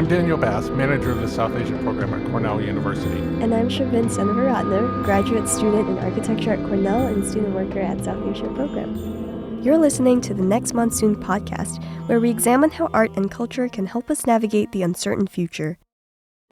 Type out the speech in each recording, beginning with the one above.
I'm Daniel Bass, manager of the South Asia program at Cornell University. And I'm Shavin Senavaratner, graduate student in architecture at Cornell and student worker at South Asia program. You're listening to the Next Monsoon podcast, where we examine how art and culture can help us navigate the uncertain future.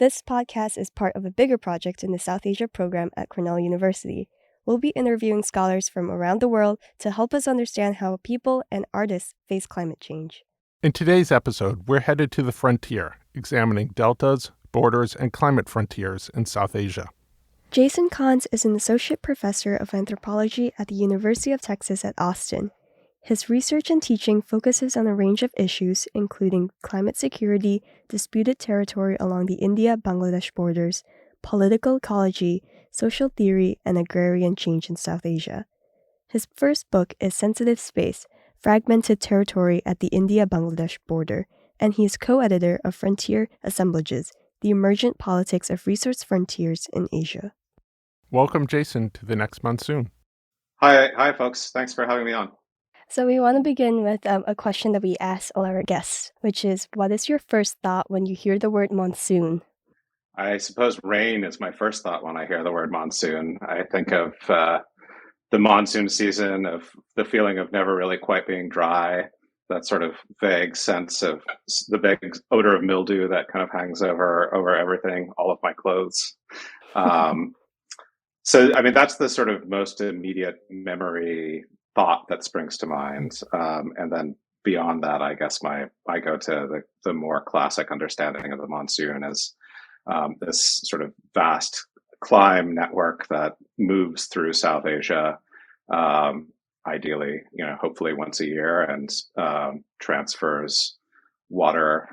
This podcast is part of a bigger project in the South Asia program at Cornell University. We'll be interviewing scholars from around the world to help us understand how people and artists face climate change. In today's episode, we're headed to the frontier, examining deltas, borders, and climate frontiers in South Asia. Jason Cons is an Associate Professor of Anthropology at the University of Texas at Austin. His research and teaching focuses on a range of issues, including climate security, disputed territory along the India-Bangladesh borders, political ecology, social theory, and agrarian change in South Asia. His first book is Sensitive Space, Fragmented Territory at the India-Bangladesh border, and he is co-editor of Frontier Assemblages, the emergent politics of resource frontiers in Asia. Welcome, Jason, to the Next Monsoon. Hi, folks. Thanks for having me on. So we want to begin with a question that we ask all our guests, which is, what is your first thought when you hear the word monsoon? I suppose rain is my first thought when I hear the word monsoon. I think of the monsoon season, of the feeling of never really quite being dry, that sort of vague sense of the vague odor of mildew that kind of hangs over everything, all of my clothes. So, I mean, that's the sort of most immediate memory thought that springs to mind. And then beyond that, I guess I go to the more classic understanding of the monsoon as this sort of vast climb network that moves through South Asia, ideally, hopefully once a year, and transfers water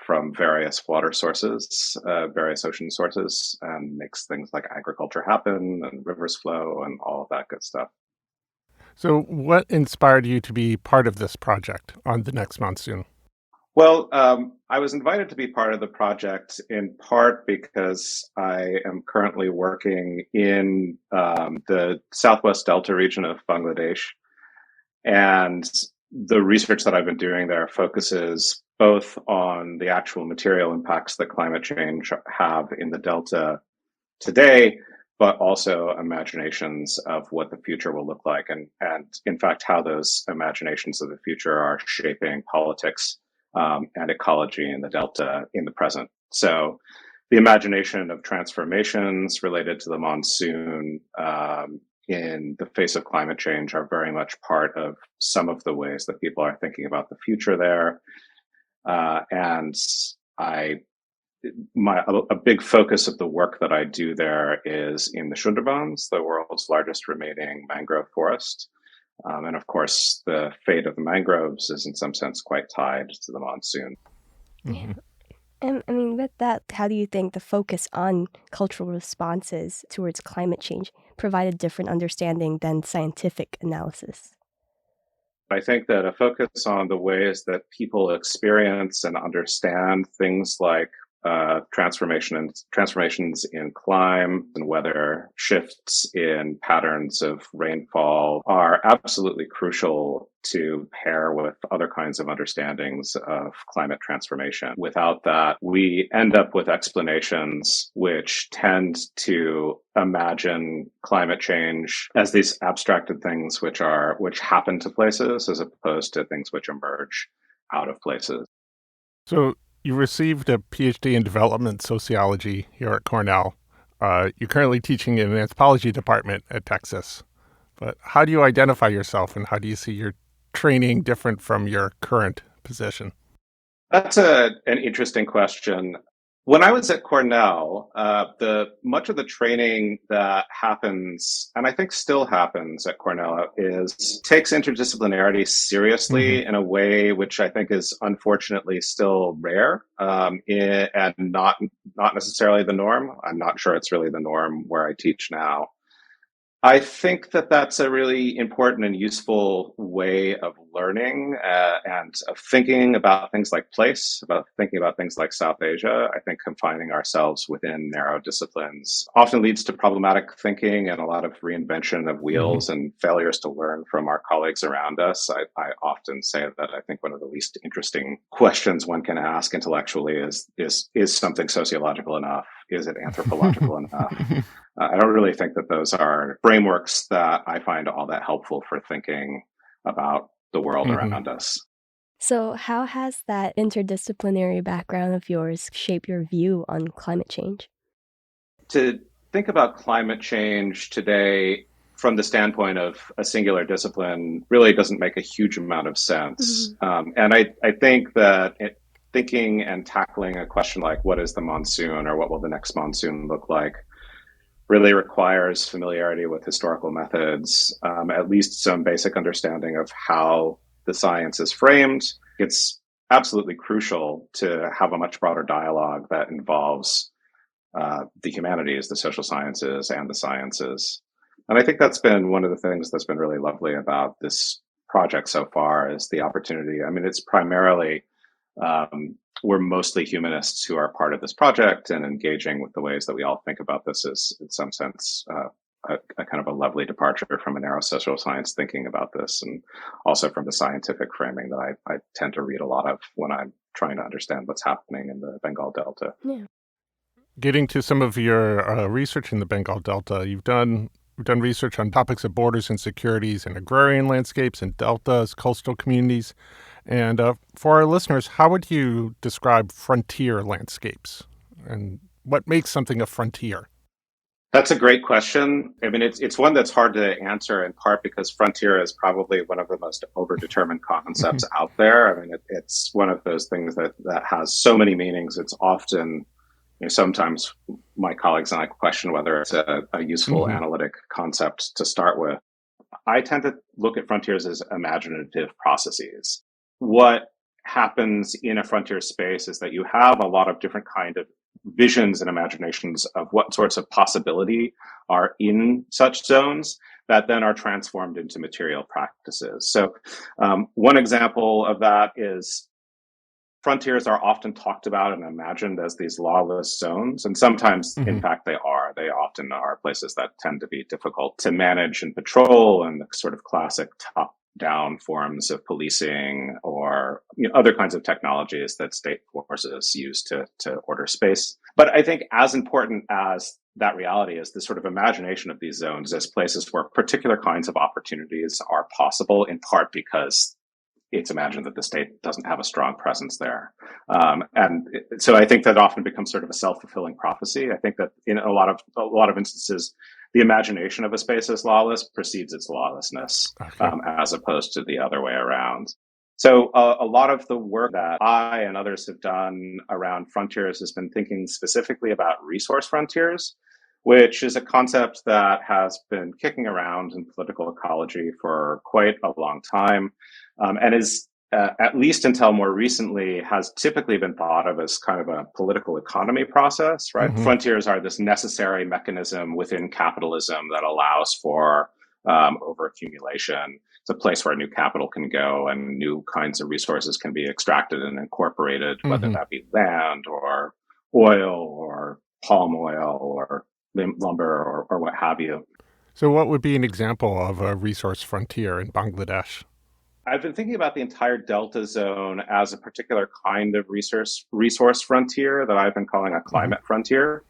from various water sources, various ocean sources, and makes things like agriculture happen and rivers flow and all of that good stuff. So what inspired you to be part of this project on the Next Monsoon? Well, I was invited to be part of the project in part because I am currently working in the Southwest Delta region of Bangladesh. And the research that I've been doing there focuses both on the actual material impacts that climate change have in the Delta today, but also imaginations of what the future will look like. And in fact, how those imaginations of the future are shaping politics and ecology in the Delta in the present. So the imagination of transformations related to the monsoon in the face of climate change are very much part of some of the ways that people are thinking about the future there. And a big focus of the work that I do there is in the Sundarbans, the world's largest remaining mangrove forest. And of course, the fate of the mangroves is in some sense quite tied to the monsoon. Mm-hmm. And I mean, with that, how do you think the focus on cultural responses towards climate change provide a different understanding than scientific analysis? I think that a focus on the ways that people experience and understand things like transformations in climate and weather, shifts in patterns of rainfall are absolutely crucial to pair with other kinds of understandings of climate transformation. Without that, we end up with explanations which tend to imagine climate change as these abstracted things which happen to places as opposed to things which emerge out of places. So you received a PhD in development sociology here at Cornell. You're currently teaching in an anthropology department at Texas. But how do you identify yourself, and how do you see your training different from your current position? That's an interesting question. When I was at Cornell, much of the training that happens, and I think still happens at Cornell, takes interdisciplinarity seriously in a way which I think is unfortunately still rare and not necessarily the norm. I'm not sure it's really the norm where I teach now. I think that that's a really important and useful way of learning and of thinking about things like place, about thinking about things like South Asia, I think confining ourselves within narrow disciplines often leads to problematic thinking and a lot of reinvention of wheels and failures to learn from our colleagues around us. I often say that I think one of the least interesting questions one can ask intellectually is something sociological enough? Is it anthropological enough? I don't really think that those are frameworks that I find all that helpful for thinking about the world around us. So, how has that interdisciplinary background of yours shaped your view on climate change? To think about climate change today from the standpoint of a singular discipline really doesn't make a huge amount of sense. And I think that thinking and tackling a question like what is the monsoon or what will the next monsoon look like really requires familiarity with historical methods, at least some basic understanding of how the science is framed. It's absolutely crucial to have a much broader dialogue that involves the humanities, the social sciences, and the sciences. And I think that's been one of the things that's been really lovely about this project so far is the opportunity. I mean, it's primarily we're mostly humanists who are part of this project, and engaging with the ways that we all think about this is, in some sense, a kind of a lovely departure from a narrow social science thinking about this, and also from the scientific framing that I tend to read a lot of when I'm trying to understand what's happening in the Bengal Delta. Yeah. Getting to some of your research in the Bengal Delta, you've done research on topics of borders and securities and agrarian landscapes and deltas, coastal communities. And for our listeners, how would you describe frontier landscapes? And what makes something a frontier? That's a great question. I mean, it's one that's hard to answer in part because frontier is probably one of the most overdetermined concepts out there. I mean, it's one of those things that has so many meanings. It's often, sometimes my colleagues and I question whether it's a useful analytic concept to start with. I tend to look at frontiers as imaginative processes. What happens in a frontier space is that you have a lot of different kind of visions and imaginations of what sorts of possibility are in such zones that then are transformed into material practices. So one example of that is frontiers are often talked about and imagined as these lawless zones. And sometimes, in fact, they are. They often are places that tend to be difficult to manage and patrol, and the sort of classic top-down forms of policing or other kinds of technologies that state forces use to order space. But I think as important as that reality is the sort of imagination of these zones as places where particular kinds of opportunities are possible, in part because it's imagined that the state doesn't have a strong presence there. And so I think that often becomes sort of a self-fulfilling prophecy. I think that in a lot of instances, the imagination of a space as lawless precedes its lawlessness, as opposed to the other way around. So a lot of the work that I and others have done around frontiers has been thinking specifically about resource frontiers, which is a concept that has been kicking around in political ecology for quite a long time, and is, at least until more recently, has typically been thought of as kind of a political economy process, right? Frontiers are this necessary mechanism within capitalism that allows for overaccumulation. It's a place where new capital can go and new kinds of resources can be extracted and incorporated, whether that be land or oil or palm oil or lumber or what have you. So what would be an example of a resource frontier in Bangladesh? I've been thinking about the entire Delta zone as a particular kind of resource frontier that I've been calling a climate frontier.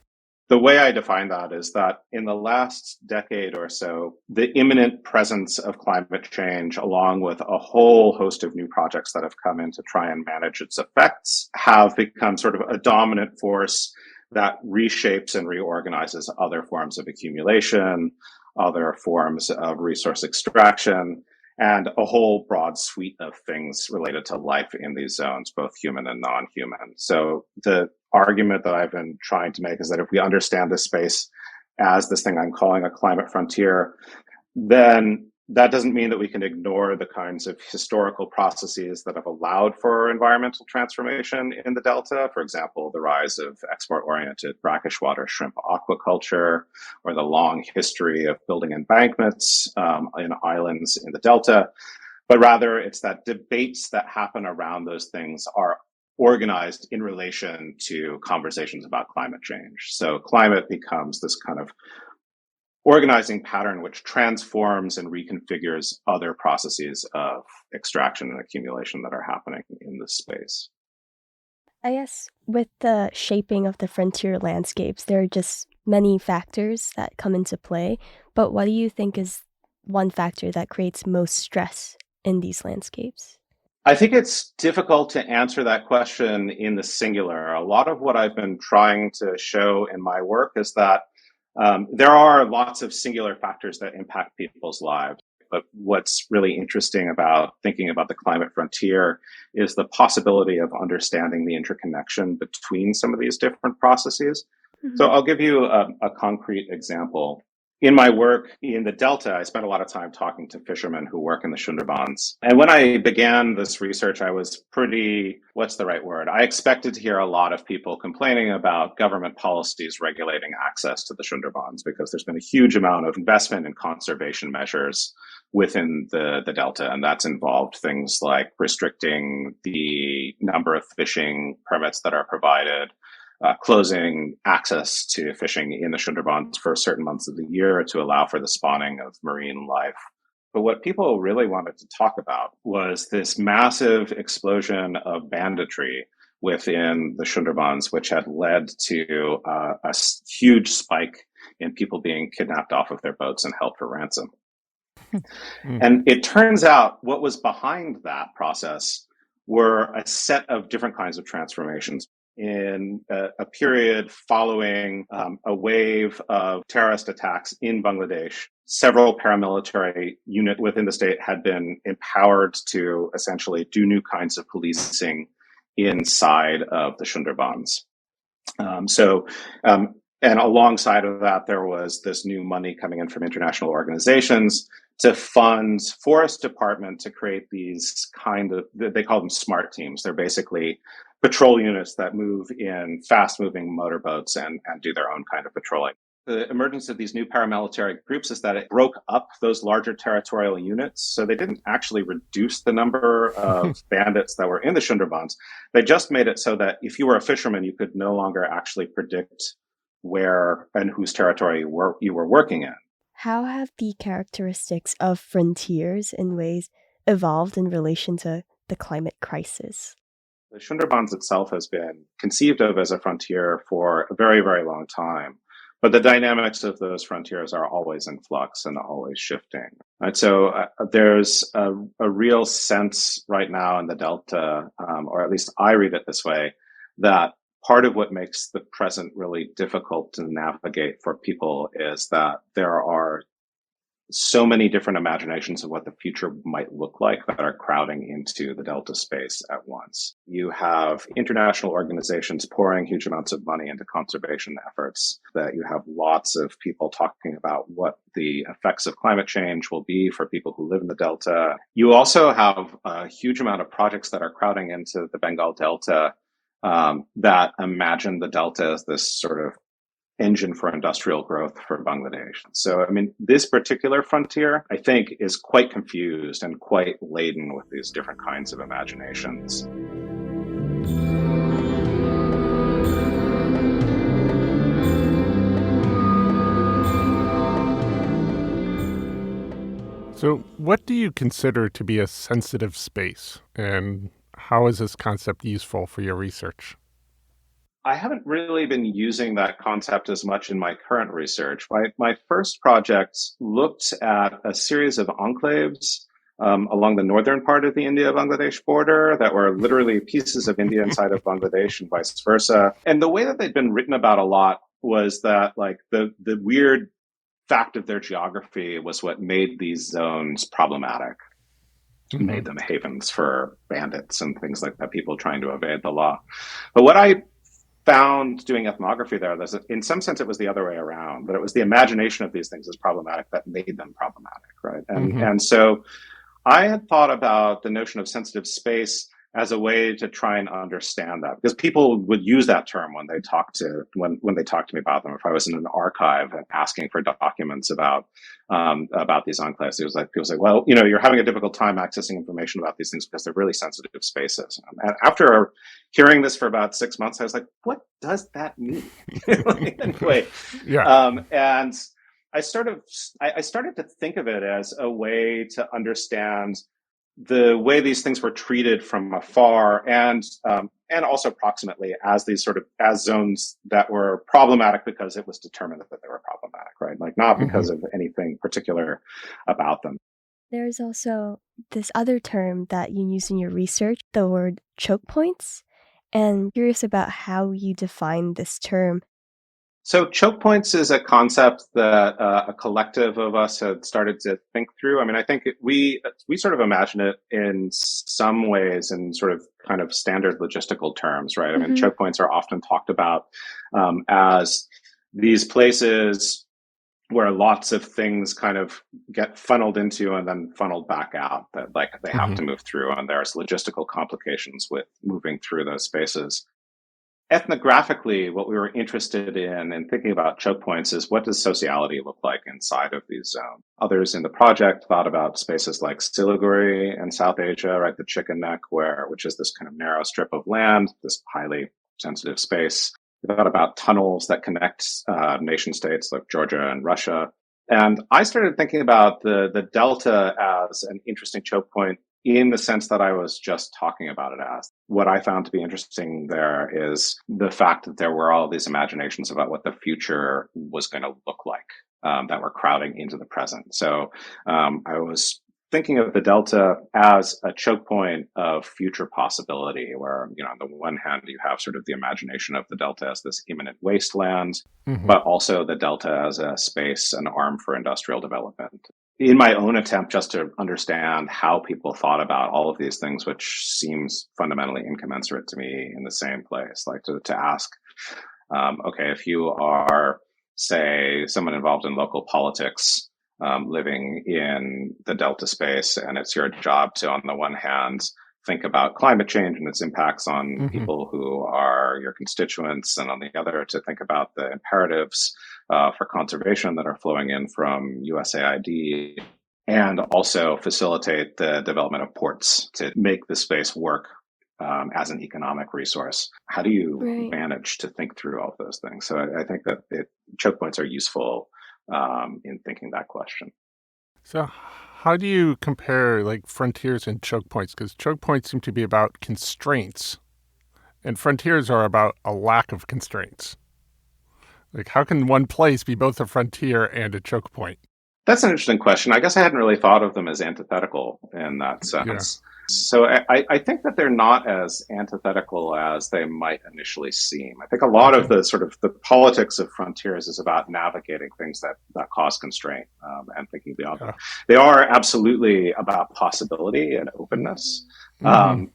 The way I define that is that in the last decade or so, the imminent presence of climate change, along with a whole host of new projects that have come in to try and manage its effects, have become sort of a dominant force that reshapes and reorganizes other forms of accumulation, other forms of resource extraction, and a whole broad suite of things related to life in these zones, both human and non-human. So the argument that I've been trying to make is that if we understand this space as this thing I'm calling a climate frontier, then that doesn't mean that we can ignore the kinds of historical processes that have allowed for environmental transformation in the Delta. For example, the rise of export-oriented brackish water shrimp aquaculture, or the long history of building embankments in islands in the Delta. but rather it's that debates that happen around those things are organized in relation to conversations about climate change. So climate becomes this kind of organizing pattern which transforms and reconfigures other processes of extraction and accumulation that are happening in this space. I guess with the shaping of the frontier landscapes, there are just many factors that come into play. But what do you think is one factor that creates most stress in these landscapes? I think it's difficult to answer that question in the singular. A lot of what I've been trying to show in my work is that there are lots of singular factors that impact people's lives. But what's really interesting about thinking about the climate frontier is the possibility of understanding the interconnection between some of these different processes. So Mhm. I'll give you a concrete example. In my work in the Delta, I spent a lot of time talking to fishermen who work in the Sundarbans. And when I began this research, I was pretty, what's the right word? I expected to hear a lot of people complaining about government policies regulating access to the Sundarbans because there's been a huge amount of investment in conservation measures within the Delta. And that's involved things like restricting the number of fishing permits that are provided, closing access to fishing in the Sundarbans for certain months of the year to allow for the spawning of marine life. But what people really wanted to talk about was this massive explosion of banditry within the Sundarbans, which had led to a huge spike in people being kidnapped off of their boats and held for ransom. Mm. And it turns out what was behind that process were a set of different kinds of transformations. In a period following a wave of terrorist attacks in Bangladesh, several paramilitary units within the state had been empowered to essentially do new kinds of policing inside of the Sundarbans. Um, so, um, and alongside of that, there was this new money coming in from international organizations to fund forest department to create these kind of, they call them smart teams. They're basically patrol units that move in fast moving motorboats and do their own kind of patrolling. The emergence of these new paramilitary groups is that it broke up those larger territorial units. So they didn't actually reduce the number of bandits that were in the Sundarbans. They just made it so that if you were a fisherman, you could no longer actually predict where and whose territory you were working in. How have the characteristics of frontiers in ways evolved in relation to the climate crisis? The Sundarbans itself has been conceived of as a frontier for a very, very long time. But the dynamics of those frontiers are always in flux and always shifting. And so there's a real sense right now in the Delta, or at least I read it this way, that part of what makes the present really difficult to navigate for people is that there are so many different imaginations of what the future might look like that are crowding into the Delta space at once. You have international organizations pouring huge amounts of money into conservation efforts, that you have lots of people talking about what the effects of climate change will be for people who live in the Delta. You also have a huge amount of projects that are crowding into the Bengal Delta that imagine the Delta as this sort of engine for industrial growth for Bangladesh. So, I mean, this particular frontier, I think, is quite confused and quite laden with these different kinds of imaginations. So, what do you consider to be a sensitive space, and how is this concept useful for your research? I haven't really been using that concept as much in my current research. My first project looked at a series of enclaves along the northern part of the India-Bangladesh border that were literally pieces of India inside of Bangladesh and vice versa. And the way that they'd been written about a lot was that like the weird fact of their geography was what made these zones problematic, Mm-hmm. made them havens for bandits and things like that, people trying to evade the law. But what I found doing ethnography there, in some sense, it was the other way around, that it was the imagination of these things as problematic that made them problematic, right? And Mm-hmm. and so I had thought about the notion of sensitive space as a way to try and understand that, because people would use that term when they talk to when they talk to me about them. If I was in an archive and asking for documents about these enclaves, it was like people say, well, you're having a difficult time accessing information about these things because they're really sensitive spaces. And after hearing this for about 6 months, I was like, what does that mean? Anyway, Yeah. and I started to think of it as a way to understand the way these things were treated from afar, and also proximately as these as zones that were problematic because it was determined that they were problematic, right? Like not because of anything particular about them. There's also this other term that you use in your research, the word choke points, and curious about how you define this term. So choke points is a concept that a collective of us had started to think through. I mean, I think we sort of imagine it in some ways in sort of kind of standard logistical terms, right? I mean, choke points are often talked about as these places where lots of things kind of get funneled into and then funneled back out, that like they have to move through, and there's logistical complications with moving through those spaces. Ethnographically, what we were interested in thinking about choke points is, what does sociality look like inside of these zones? Others in the project thought about spaces like Siliguri in South Asia, right? The Chicken Neck, which is this kind of narrow strip of land, this highly sensitive space. We thought about tunnels that connect nation states like Georgia and Russia. And I started thinking about the Delta as an interesting choke point in the sense that I was just talking about it as. What I found to be interesting there is the fact that there were all these imaginations about what the future was going to look like that were crowding into the present. So I was thinking of the Delta as a choke point of future possibility, where, on the one hand, you have sort of the imagination of the Delta as this imminent wasteland, but also the Delta as a space, an arm for industrial development. In my own attempt just to understand how people thought about all of these things, which seems fundamentally incommensurate to me in the same place, like to ask, okay, if you are, say, someone involved in local politics, living in the Delta space, and it's your job to, on the one hand, think about climate change and its impacts on people who are your constituents, and on the other, to think about the imperatives for conservation that are flowing in from USAID, and also facilitate the development of ports to make the space work as an economic resource. How do you manage to think through all of those things? So I think that choke points are useful in thinking that question. So how do you compare like frontiers and choke points? Because choke points seem to be about constraints, and frontiers are about a lack of constraints. Like, how can one place be both a frontier and a choke point? That's an interesting question. I guess I hadn't really thought of them as antithetical in that sense. Yeah. So I think that they're not as antithetical as they might initially seem. I think a lot of the sort of the politics of frontiers is about navigating things that cause constraint and thinking beyond them. They are absolutely about possibility and openness. And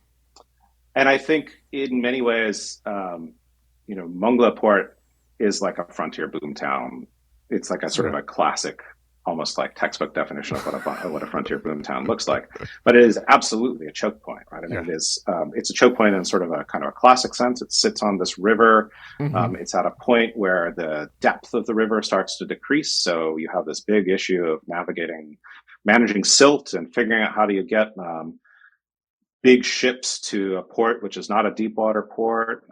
I think in many ways, Mongla Port is like a frontier boomtown. It's like a sort of a classic, almost like textbook definition of what a frontier boomtown looks like. But it is absolutely a choke point, right? I mean, it's a choke point in sort of a kind of a classic sense. It sits on this river. It's at a point where the depth of the river starts to decrease. So you have this big issue of managing silt and figuring out how do you get big ships to a port, which is not a deep water port.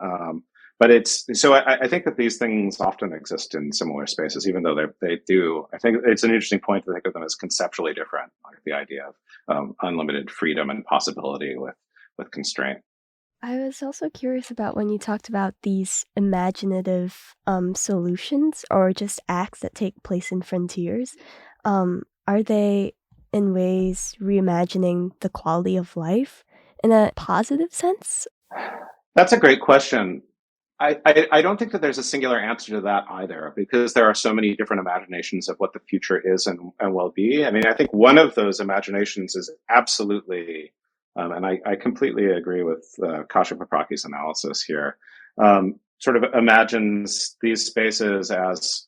But I think that these things often exist in similar spaces, even though they do. I think it's an interesting point to think of them as conceptually different, like the idea of unlimited freedom and possibility with constraint. I was also curious about when you talked about these imaginative solutions or just acts that take place in frontiers. Are they in ways reimagining the quality of life in a positive sense? That's a great question. I don't think that there's a singular answer to that either, because there are so many different imaginations of what the future is and will be. I mean, I think one of those imaginations is absolutely, and I completely agree with Kasia Papraki's analysis here, sort of imagines these spaces as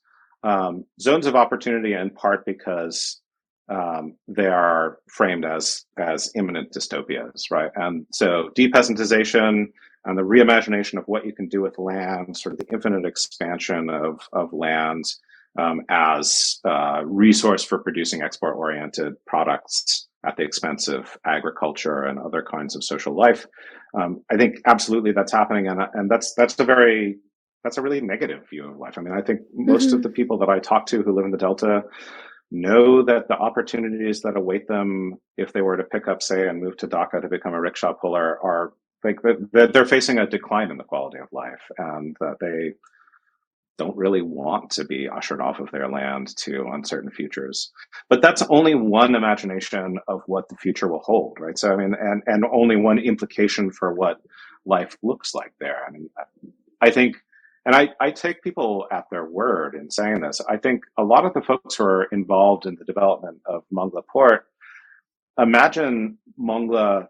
zones of opportunity, in part because they are framed as imminent dystopias, right? And so depeasantization and the reimagination of what you can do with land, sort of the infinite expansion of land as a resource for producing export-oriented products at the expense of agriculture and other kinds of social life. I think absolutely that's happening, and that's a really negative view of life. I mean, I think most of the people that I talk to who live in the Delta know that the opportunities that await them if they were to pick up, say, and move to Dhaka to become a rickshaw puller are like that they're facing a decline in the quality of life, and that they don't really want to be ushered off of their land to uncertain futures. But that's only one imagination of what the future will hold, right? So I mean, and only one implication for what life looks like there. I mean, I think, and I take people at their word in saying this. I think a lot of the folks who are involved in the development of Mongla Port imagine Mongla,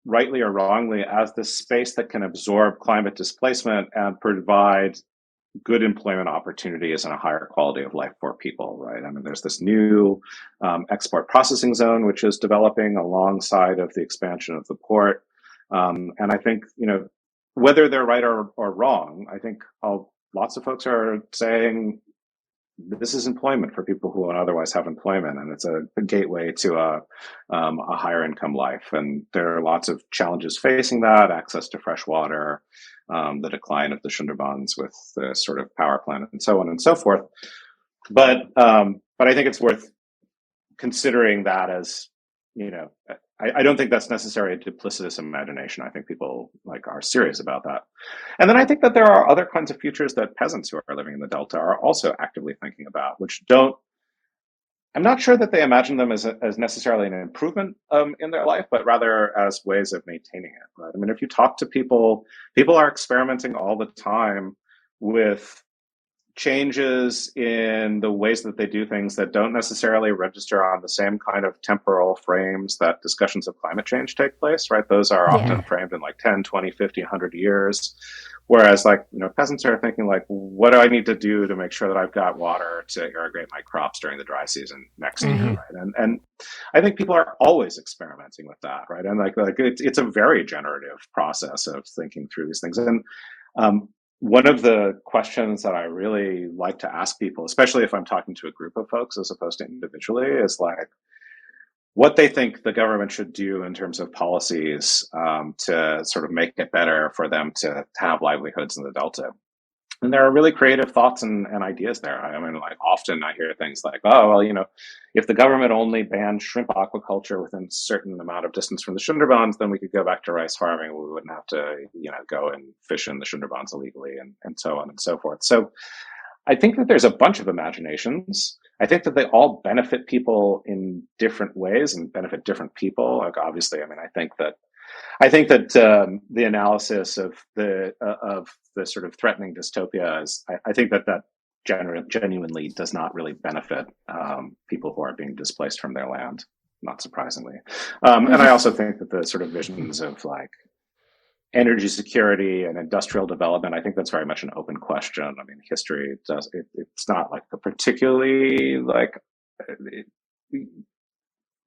rightly or wrongly, as this space that can absorb climate displacement and provide good employment opportunities and a higher quality of life for people, right? I mean, there's this new export processing zone, which is developing alongside of the expansion of the port. And I think, whether they're right or wrong, I think lots of folks are saying this is employment for people who would otherwise have employment, and it's a gateway to a higher income life. And there are lots of challenges facing that: access to fresh water, the decline of the Sundarbans with the sort of power plant, and so on and so forth. But I think it's worth considering that as, I don't think that's necessarily a duplicitous imagination. I think people are serious about that. And then I think that there are other kinds of futures that peasants who are living in the Delta are also actively thinking about, which I'm not sure that they imagine them as necessarily an improvement in their life, but rather as ways of maintaining it. Right? I mean, if you talk to people are experimenting all the time with changes in the ways that they do things that don't necessarily register on the same kind of temporal frames that discussions of climate change take place, right? Those are often framed in 10, 20, 50, 100 years. Whereas peasants are thinking what do I need to do to make sure that I've got water to irrigate my crops during the dry season next year, right? And I think people are always experimenting with that, right? And it's a very generative process of thinking through these things. And one of the questions that I really like to ask people, especially if I'm talking to a group of folks as opposed to individually, is what they think the government should do in terms of policies to sort of make it better for them to have livelihoods in the Delta. And there are really creative thoughts and ideas there. I mean, often I hear things like, oh, well, if the government only banned shrimp aquaculture within a certain amount of distance from the Sundarbans, then we could go back to rice farming. We wouldn't have to, go and fish in the Sundarbans illegally and so on and so forth. So I think that there's a bunch of imaginations. I think that they all benefit people in different ways and benefit different people. Obviously, I mean, I think that the analysis of the sort of threatening dystopia is, I think that genuinely does not really benefit people who are being displaced from their land, not surprisingly. And I also think that the sort of visions of energy security and industrial development, I think that's very much an open question. I mean, history it's not a particularly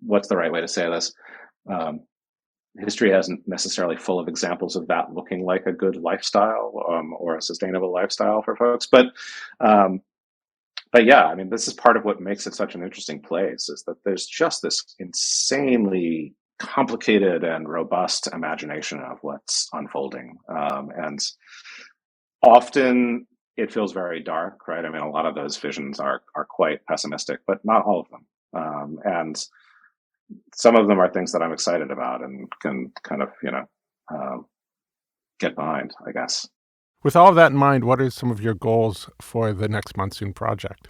what's the right way to say this? History isn't necessarily full of examples of that looking like a good lifestyle or a sustainable lifestyle for folks. But yeah, I mean, this is part of what makes it such an interesting place, is that there's just this insanely complicated and robust imagination of what's unfolding. And often it feels very dark, right? I mean, a lot of those visions are quite pessimistic, but not all of them. And some of them are things that I'm excited about and can kind of, get behind, I guess. With all of that in mind, what are some of your goals for the next monsoon project?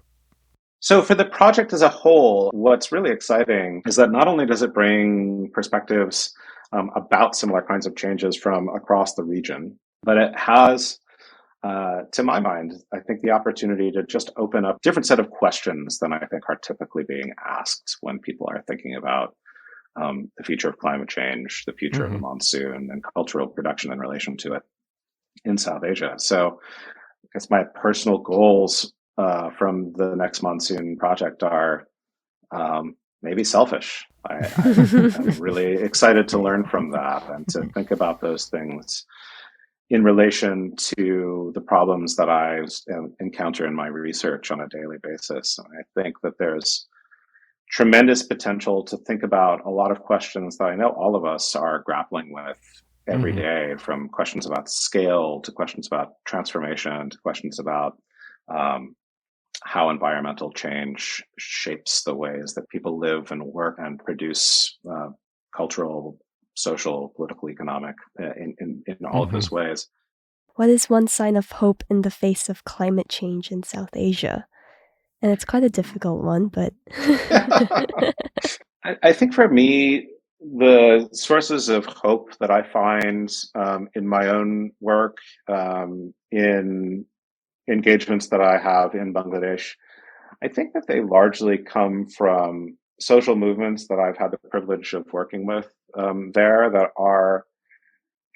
So for the project as a whole, what's really exciting is that not only does it bring perspectives about similar kinds of changes from across the region, but it has, to my mind, I think the opportunity to just open up a different set of questions than I think are typically being asked when people are thinking about the future of climate change, the future of the monsoon, and cultural production in relation to it in South Asia. So I guess my personal goals from the next monsoon project are maybe selfish. I'm really excited to learn from that and to think about those things in relation to the problems that I encounter in my research on a daily basis. And I think that there's tremendous potential to think about a lot of questions that I know all of us are grappling with every day, from questions about scale to questions about transformation to questions about how environmental change shapes the ways that people live and work and produce cultural, social, political, economic, in all of those ways. What is one sign of hope in the face of climate change in South Asia? And it's quite a difficult one, but I think for me, the sources of hope that I find in my own work, in engagements that I have in Bangladesh, I think that they largely come from social movements that I've had the privilege of working with there, that are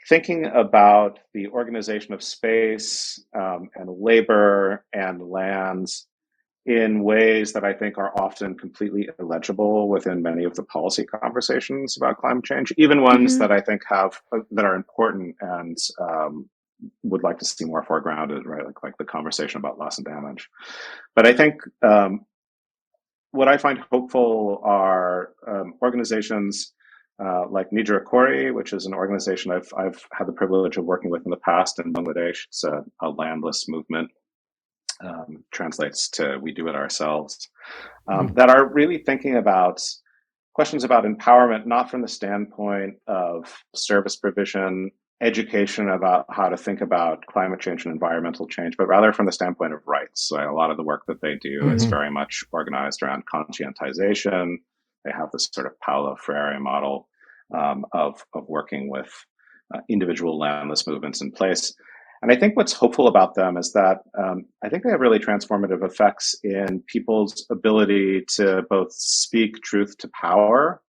thinking about the organization of space and labor and lands in ways that I think are often completely illegible within many of the policy conversations about climate change, even ones that I think have that are important and would like to see more foregrounded, right? Like the conversation about loss and damage. But I think what I find hopeful are organizations like Nidra Kori, which is an organization I've had the privilege of working with in the past in Bangladesh. It's a landless movement. Translates to "we do it ourselves," that are really thinking about questions about empowerment, not from the standpoint of service provision, education about how to think about climate change and environmental change, but rather from the standpoint of rights. So a lot of the work that they do is very much organized around conscientization. They have this sort of Paulo Freire model of working with individual landless movements in place. And I think what's hopeful about them is that I think they have really transformative effects in people's ability to both speak truth to power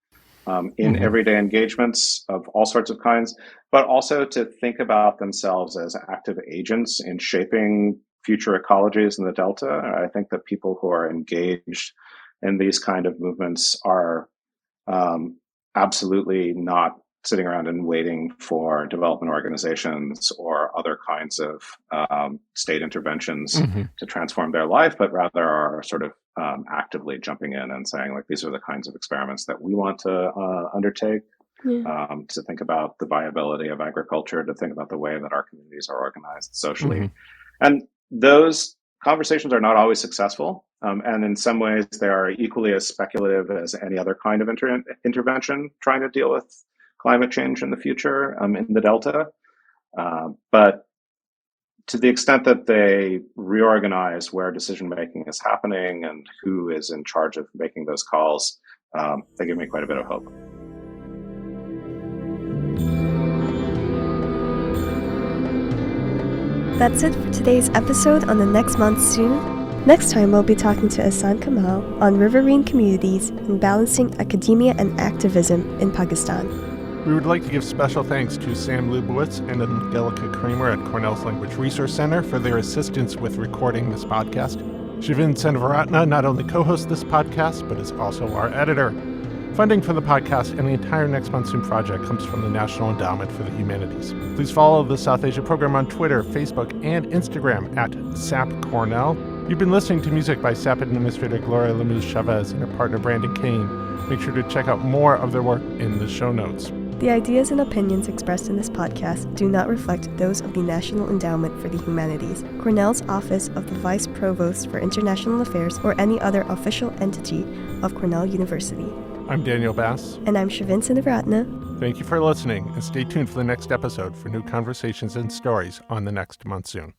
in everyday engagements of all sorts of kinds, but also to think about themselves as active agents in shaping future ecologies in the Delta. I think that people who are engaged in these kind of movements are absolutely not sitting around and waiting for development organizations or other kinds of state interventions to transform their life, but rather are sort of actively jumping in and saying, like, these are the kinds of experiments that we want to undertake, to think about the viability of agriculture, to think about the way that our communities are organized socially. And those conversations are not always successful. And in some ways, they are equally as speculative as any other kind of intervention trying to deal with climate change in the future in the Delta. But to the extent that they reorganize where decision-making is happening and who is in charge of making those calls, they give me quite a bit of hope. That's it for today's episode on the next monsoon. Next time, we'll be talking to Ahsan Kamal on riverine communities and balancing academia and activism in Pakistan. We would like to give special thanks to Sam Lubowitz and Angelica Kramer at Cornell's Language Resource Center for their assistance with recording this podcast. Shivin Senavaratna not only co-hosts this podcast, but is also our editor. Funding for the podcast and the entire Next Monsoon project comes from the National Endowment for the Humanities. Please follow the South Asia program on Twitter, Facebook, and Instagram at SAP Cornell. You've been listening to music by SAP Administrator Gloria Lemus Chavez and her partner Brandon Kane. Make sure to check out more of their work in the show notes. The ideas and opinions expressed in this podcast do not reflect those of the National Endowment for the Humanities, Cornell's Office of the Vice Provost for International Affairs, or any other official entity of Cornell University. I'm Daniel Bass. And I'm Shivin Senavaratna. Thank you for listening, and stay tuned for the next episode for new conversations and stories on the Next Monsoon.